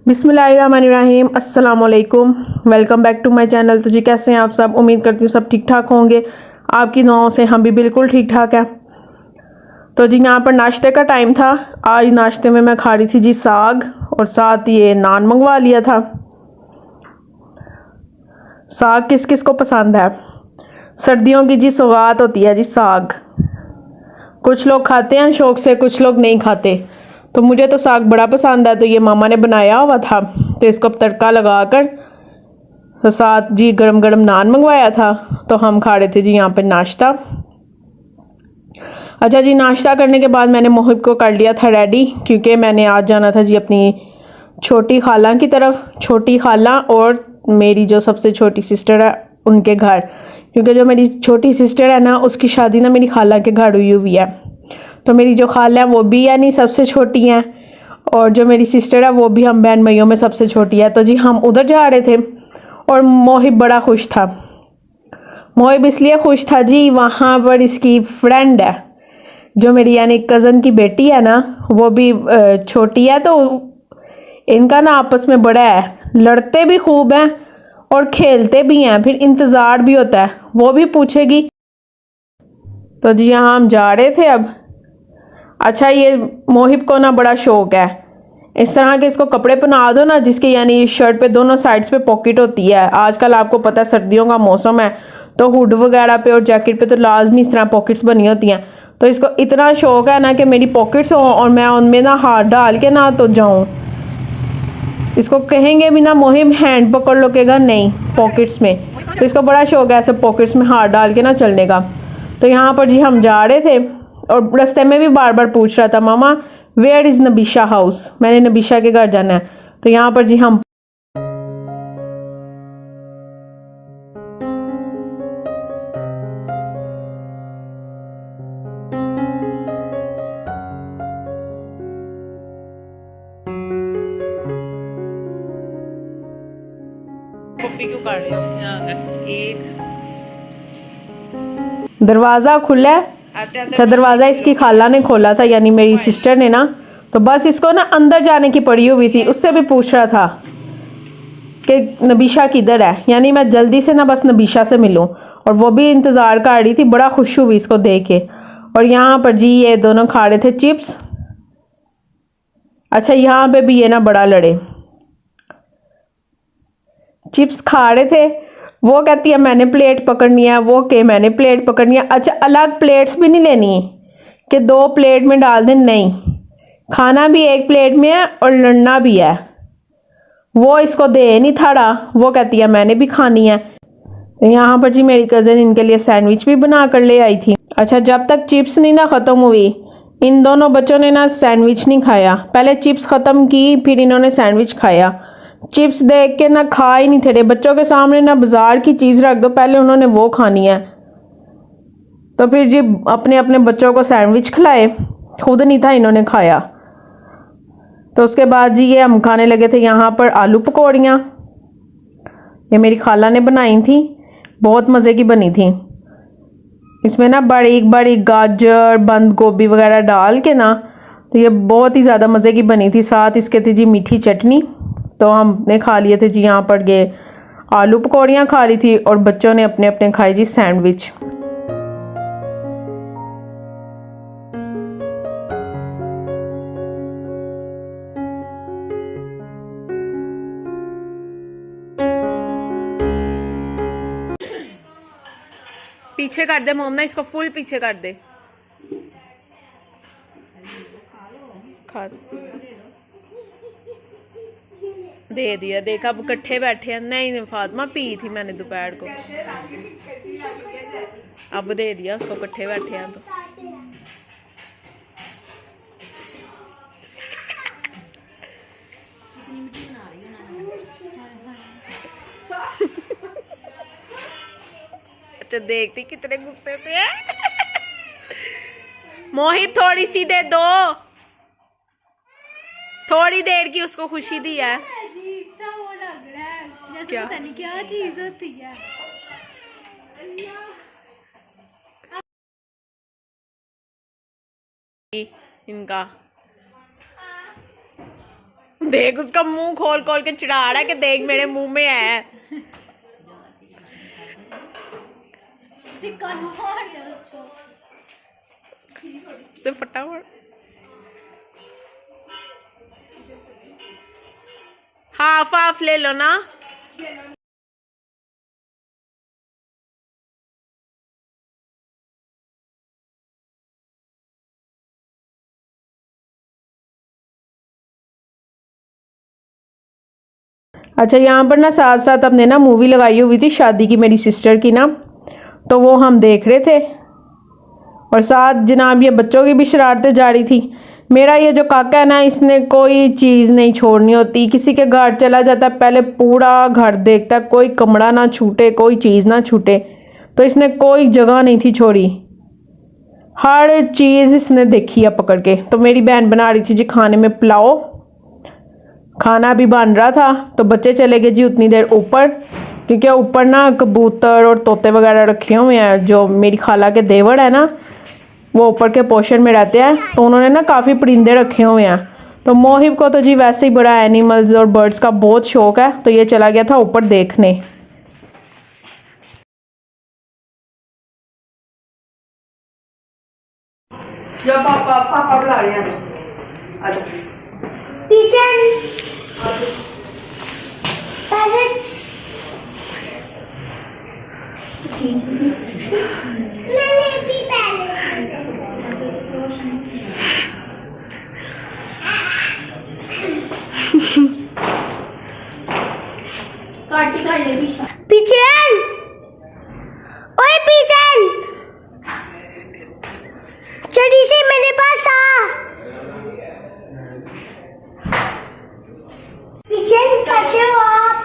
बिस्मिल्लाहिर्रहमानिर्रहीम अस्सलामुअलैकुम। Welcome back to my channel. तो जी कैसे हैं आप सब? उम्मीद करती हूँ सब ठीक ठाक होंगे। आपकी दुआओं से हम भी बिल्कुल ठीक ठाक हैं। तो जी यहाँ पर नाश्ते का टाइम था। आज नाश्ते में मैं खा रही थी जी साग और साथ ये नान मंगवा लिया था। साग किस किस को पसंद है? सर्दियों की जी सौगात होती है जी साग। कुछ लोग खाते हैं शौक से, कुछ लोग नहीं खाते। तो मुझे तो साग बड़ा पसंद है। तो ये मामा ने बनाया हुआ था, तो इसको तड़का लगाकर तो साथ जी गरम गरम नान मंगवाया था। तो हम खा रहे थे जी यहाँ पे नाश्ता। अच्छा जी, नाश्ता करने के बाद मैंने मोहिब को कर लिया था रेडी, क्योंकि मैंने आज जाना था जी अपनी छोटी खाला की तरफ। छोटी खाला और मेरी जो सबसे छोटी सिस्टर है उनके घर, क्योंकि जो मेरी छोटी सिस्टर है ना, उसकी शादी ना मेरी खाला के घर हुई है। तो मेरी जो खाला है वो भी यानी सबसे छोटी हैं, और जो मेरी सिस्टर है वो भी हम बहन भाइयों में सबसे छोटी है। तो जी हम उधर जा रहे थे और मोहिब बड़ा खुश था। मोहिब इसलिए खुश था जी, वहाँ पर इसकी फ्रेंड है जो मेरी यानी कज़न की बेटी है ना, वो भी छोटी है। तो इनका ना आपस में बड़ा है, लड़ते भी खूब हैं और खेलते भी हैं, फिर इंतज़ार भी होता है, वो भी पूछेगी। तो जी यहाँ हम जा रहे थे अब। अच्छा, ये मोहिब को ना बड़ा शौक है इस तरह के, इसको कपड़े पहना दो ना जिसके यानी शर्ट पे दोनों साइड्स पे पॉकेट होती है। आजकल आपको पता है सर्दियों का मौसम है, तो हुड वगैरह पे और जैकेट पे तो लाजमी इस तरह पॉकेट्स बनी होती हैं। तो इसको इतना शौक है ना कि मेरी पॉकेट्स हों और मैं उनमें ना हाथ डाल के ना तो जाऊँ। इसको कहेंगे भी ना मोहिब हैंड पकड़ लो, कहेगा नहीं पॉकेट्स में। तो इसको बड़ा शौक है ऐसे पॉकेट्स में हाथ डाल के ना चलने का। तो यहाँ पर जी हम जा रहे थे और रास्ते में भी बार बार पूछ रहा था, मामा वेयर इज़ नबीशा हाउस, मैंने नबीशा के घर जाना है। तो यहाँ पर जी हम कॉफी क्यों काट रहे हो? दरवाज़ा खुला है। अच्छा, दरवाज़ा इसकी खाला ने खोला था, यानी मेरी सिस्टर ने ना। तो बस इसको ना अंदर जाने की पड़ी हुई थी, उससे भी पूछ रहा था कि नबीशा किधर है, यानी मैं जल्दी से ना बस नबीशा से मिलूं। और वो भी इंतज़ार कर रही थी, बड़ा खुश हुई इसको देख के। और यहाँ पर जी ये दोनों खा रहे थे चिप्स। अच्छा, यहाँ पे भी ये ना बड़ा लड़े, चिप्स खा रहे थे। वो कहती है मैंने प्लेट पकड़नी है, वो के मैंने प्लेट पकड़नी है। अच्छा, अलग प्लेट्स भी नहीं लेनी कि दो प्लेट में डाल दें, नहीं, खाना भी एक प्लेट में है और लड़ना भी है। वो इसको दे नहीं था रहा, वो कहती है मैंने भी खानी है। यहाँ पर जी मेरी कज़न इनके लिए सैंडविच भी बना कर ले आई थी। अच्छा, जब तक चिप्स नहीं ना ख़त्म हुई, इन दोनों बच्चों ने ना सैंडविच नहीं खाया। पहले चिप्स ख़त्म की, फिर इन्होंने सैंडविच खाया। चिप्स देख के ना खा ही नहीं थे रहे। बच्चों के सामने ना बाजार की चीज़ रख दो, पहले उन्होंने वो खानी है। तो फिर जी अपने अपने बच्चों को सैंडविच खिलाए, खुद नहीं था इन्होंने खाया। तो उसके बाद जी ये हम खाने लगे थे यहाँ पर आलू पकौड़ियाँ। ये मेरी खाला ने बनाई थी, बहुत मज़े की बनी थी। इसमें ना बारीक बारीक गाजर बंद गोभी वगैरह डाल के ना, तो ये बहुत ही ज़्यादा मज़े की बनी थी। साथ इसके थी जी मीठी चटनी। तो हमने खा लिए थे जी यहाँ पर ये आलू पकौड़ियाँ खा ली थी, और बच्चों ने अपने अपने खाई जी सैंडविच। पीछे कर दे मोमना, इसको फुल पीछे कर दे। खा दे दिया, देखा अब इकट्ठे बैठे हैं। नहीं फातिमा पी थी मैंने दोपहर को, अब दे दिया उसको, इकट्ठे बैठे हैं तो। अच्छा, देखती कितने गुस्से से है। मोहित थोड़ी सी दे दो, थोड़ी देर की उसको खुशी दी है। अजीब सा वो लग रहा है जैसे क्या? पता नहीं क्या चीज होती है। इनका देख उसका मुंह खोल खोल के चिढ़ा रहा है कि देख मेरे मुंह में है। से फटाफट हाफ हाफ ले लो ना। अच्छा यहाँ पर ना साथ साथ हमने ना मूवी लगाई हुई थी शादी की मेरी सिस्टर की ना, तो वो हम देख रहे थे और साथ जनाब ये बच्चों की भी शरारतें जारी थी। मेरा ये जो काका है ना, इसने कोई चीज़ नहीं छोड़नी होती, किसी के घर चला जाता है पहले पूरा घर देखता है, कोई कमरा ना छूटे, कोई चीज़ ना छूटे। तो इसने कोई जगह नहीं थी छोड़ी, हर चीज़ इसने देखी है पकड़ के। तो मेरी बहन बना रही थी जी खाने में पुलाव, खाना भी बन रहा था, तो बच्चे चले गए जी उतनी देर ऊपर, क्योंकि ऊपर ना कबूतर और तोते वगैरह रखे हुए हैं। जो मेरी खाला के देवर है ना, वो ऊपर के पोर्शन में रहते हैं, तो उन्होंने ना काफ़ी परिंदे रखे हुए हैं। तो मोहिब को तो जी वैसे ही बड़ा एनिमल्स और बर्ड्स का बहुत शौक है, तो ये चला गया था ऊपर देखने। जो पापा पापा बुला रहे हैं। Pigeon. Parrots. Pigeon. ओए pigeon. जल्दी से मेरे पास आ। पिजन कैसे हो आप?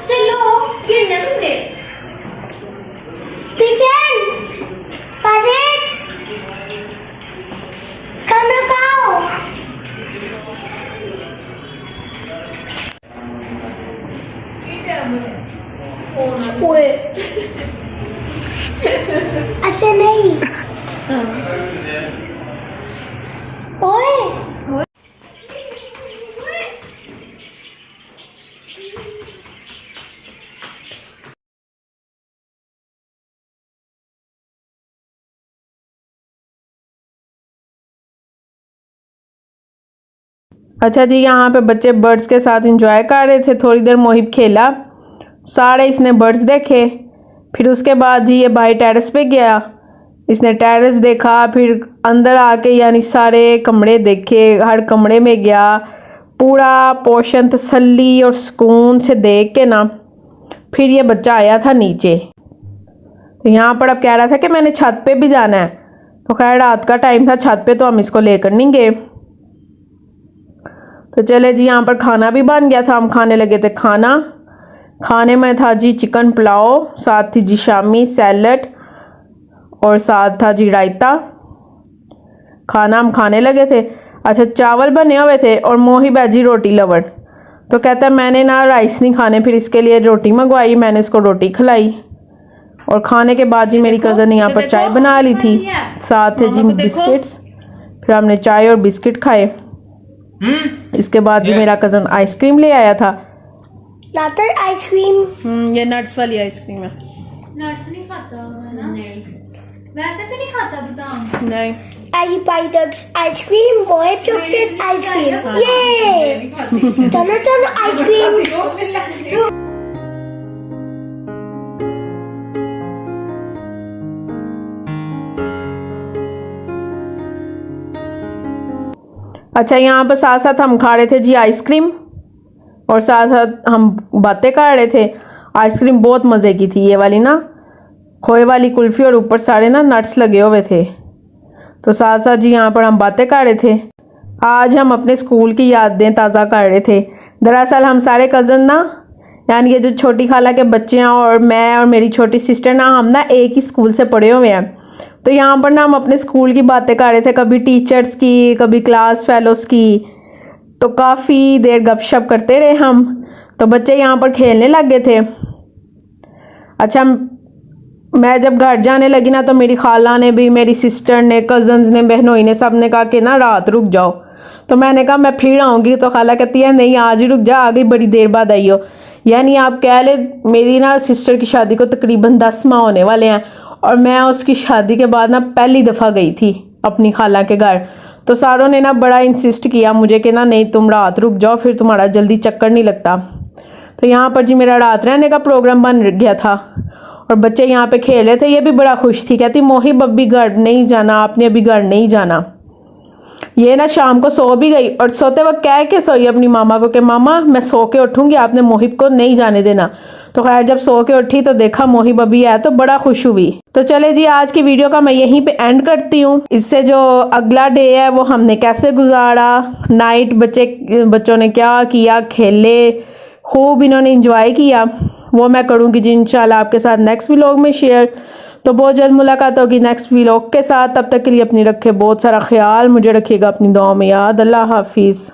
चलो गिरना तुमने। पिजन पैरेट खाना खाओ। ओए ऐसे नहीं। ओए अच्छा जी, यहाँ पे बच्चे बर्ड्स के साथ एंजॉय कर रहे थे। थोड़ी देर मोहिब खेला, सारे इसने बर्ड्स देखे। फिर उसके बाद जी ये भाई टेरेस पे गया, इसने टेरेस देखा, फिर अंदर आके यानी सारे कमरे देखे, हर कमरे में गया, पूरा पोर्शन तसल्ली और सुकून से देख के ना फिर ये बच्चा आया था नीचे। तो यहाँ पर अब कह रहा था कि मैंने छत पे भी जाना है, तो खैर रात का टाइम था, छत पे तो हम इसको लेकर नहीं गए। तो चले जी, यहाँ पर खाना भी बन गया था, हम खाने लगे थे खाना। खाने में था जी चिकन पुलाव, साथ थी जी शामी सैलड और साथ था जी रायता। खाना हम खाने लगे थे। अच्छा, चावल बने हुए थे और मोहिब है जी रोटी लवर, तो कहता है मैंने ना राइस नहीं खाने, फिर इसके लिए रोटी मंगवाई, मैंने इसको रोटी खिलाई। और खाने के बाद जी मेरी कज़न ने यहाँ पर चाय बना ली थी, साथ थे जी बिस्किट्स, फिर हमने चाय और बिस्किट खाए। इसके बाद जी मेरा कज़न आइसक्रीम ले आया था। नटर आइसक्रीम। ये नट्स वाली आइसक्रीम है। नट्स नहीं खाता है ना? नहीं। वैसे भी नहीं खाता बादाम। नहीं। आई पाइडक्स आइसक्रीम, बॉय चॉकलेट आइसक्रीम। ये चलो चलो आइसक्रीम। अच्छा, यहाँ पर साथ साथ हम खा रहे थे जी आइसक्रीम और साथ साथ हम बातें कर रहे थे। आइसक्रीम बहुत मज़े की थी, ये वाली ना खोए वाली कुल्फ़ी, और ऊपर सारे ना नट्स लगे हुए थे। तो साथ साथ जी यहाँ पर हम बातें कर रहे थे। आज हम अपने स्कूल की यादें ताज़ा कर रहे थे। दरअसल हम सारे कज़न ना, यानी ये जो छोटी खाला के बच्चे हैं और मैं और मेरी छोटी सिस्टर ना, हम ना एक ही स्कूल से पढ़े हुए हैं। तो यहाँ पर ना हम अपने स्कूल की बातें कर रहे थे, कभी टीचर्स की, कभी क्लास फेलोज़ की। तो काफ़ी देर गपशप करते रहे हम। तो बच्चे यहाँ पर खेलने लग गए थे। अच्छा, मैं जब घर जाने लगी ना, तो मेरी खाला ने भी, मेरी सिस्टर ने, कज़न्स ने, बहनोई ने, सब ने कहा कि ना रात रुक जाओ। तो मैंने कहा मैं फिर आऊँगी, तो खाला कहती है नहीं आज ही रुक जा, आ गई बड़ी देर बाद आई हो। यानी आप कह ले मेरी ना सिस्टर की शादी को तकरीबन 10 माह होने वाले हैं, और मैं उसकी शादी के बाद ना पहली दफ़ा गई थी अपनी खाला के घर। तो सारों ने ना बड़ा इंसिस्ट किया मुझे कि ना नहीं तुम रात रुक जाओ, फिर तुम्हारा जल्दी चक्कर नहीं लगता। तो यहाँ पर जी मेरा रात रहने का प्रोग्राम बन गया था, और बच्चे यहाँ पे खेल रहे थे। ये भी बड़ा खुश थी, कहती मोहिब अभी घर नहीं जाना, आपने अभी घर नहीं जाना। ये ना शाम को सो भी गई, और सोते वक्त कह के सोई अपनी मामा को कि मामा मैं सो के उठूँगी, आपने मोहिब को नहीं जाने देना। तो खैर जब सो के उठी तो देखा मोहिब अभी है, तो बड़ा खुश हुई। तो चले जी आज की वीडियो का मैं यहीं पे एंड करती हूँ। इससे जो अगला डे है वो हमने कैसे गुजारा, नाइट बच्चों ने क्या किया, खेले खूब, इन्होंने इंजॉय किया, वो मैं करूँगी जी इंशाल्लाह आपके साथ नेक्स्ट व्लॉग में शेयर। तो बहुत जल्द मुलाकात होगी नेक्स्ट व्लॉग के साथ। तब तक के लिए अपनी रखे बहुत सारा ख्याल, मुझे रखिएगा अपनी दुआ में याद। अल्लाह हाफिज़।